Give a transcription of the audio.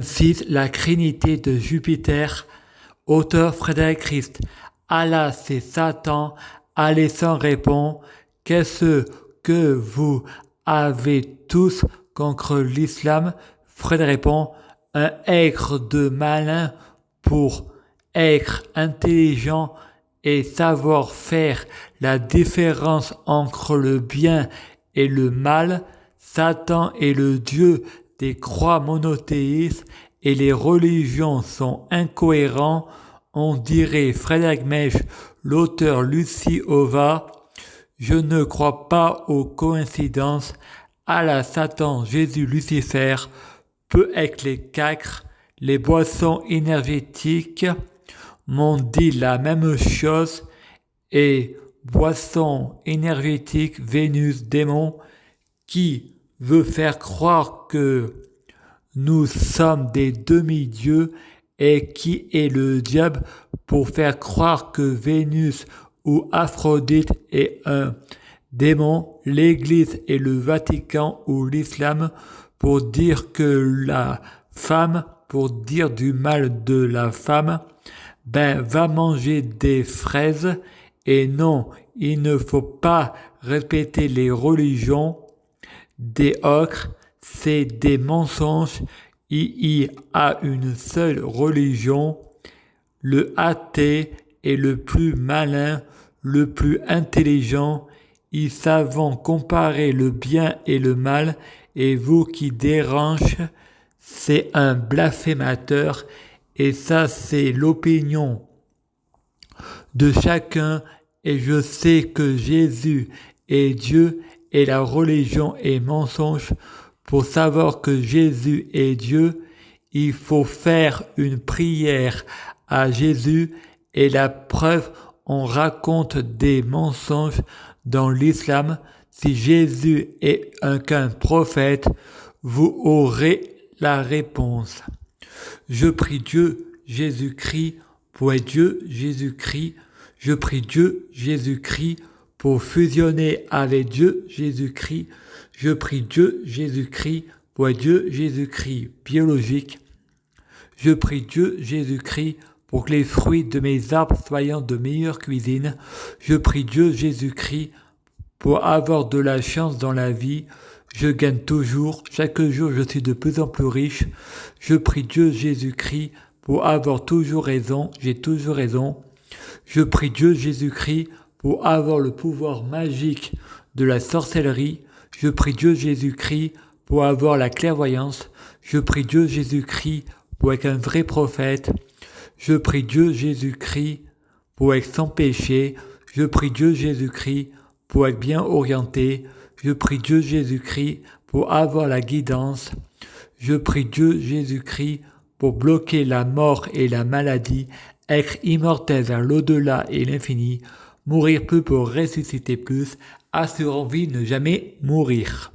6. La trinité de Jupiter. Auteur Frédéric Christ. Allah, c'est Satan. Alessandre répond: qu'est-ce que vous avez tous contre l'islam? Frédéric répond: un être de malin pour être intelligent et savoir faire la différence entre le bien et le mal. Satan est le dieu des croix monothéistes et les religions sont incohérents. On dirait Frédéric Mèche, l'auteur Lucie Ova. Je ne crois pas aux coïncidences. Allah, Satan, Jésus, Lucifer, peut être les quatre. Les boissons énergétiques m'ont dit la même chose. Et boissons énergétiques, Vénus, démon, qui veut faire croire que nous sommes des demi-dieux et qui est le diable pour faire croire que Vénus ou Aphrodite est un démon, l'Église et le Vatican ou l'islam pour dire que la femme, pour dire du mal de la femme, va manger des fraises. Et non, il ne faut pas répéter les religions des ocres, c'est des mensonges. Il y a une seule religion. Le athée est le plus malin, le plus intelligent. Ils savent comparer le bien et le mal. Et vous qui dérange, c'est un blasphémateur. Et ça, c'est l'opinion de chacun. Et je sais que Jésus est Dieu et la religion est mensonge. Pour savoir que Jésus est Dieu, il faut faire une prière à Jésus et la preuve, on raconte des mensonges dans l'islam. Si Jésus est qu'un prophète, vous aurez la réponse. Je prie Dieu Jésus-Christ pour être Dieu Jésus-Christ. Je prie Dieu Jésus-Christ pour fusionner avec Dieu Jésus-Christ. Je prie Dieu Jésus-Christ pour être Dieu Jésus-Christ biologique. Je prie Dieu Jésus-Christ pour que les fruits de mes arbres soient de meilleure cuisine. Je prie Dieu Jésus-Christ pour avoir de la chance dans la vie. Je gagne toujours. Chaque jour, je suis de plus en plus riche. Je prie Dieu Jésus-Christ pour avoir toujours raison. J'ai toujours raison. Je prie Dieu Jésus-Christ pour avoir le pouvoir magique de la sorcellerie. Je prie Dieu Jésus-Christ pour avoir la clairvoyance. Je prie Dieu Jésus-Christ pour être un vrai prophète. Je prie Dieu Jésus-Christ pour être sans péché. Je prie Dieu Jésus-Christ pour être bien orienté. Je prie Dieu Jésus-Christ pour avoir la guidance. Je prie Dieu Jésus-Christ pour bloquer la mort et la maladie, être immortel vers l'au-delà et l'infini, mourir peu pour ressusciter plus, assurant vie, ne jamais mourir.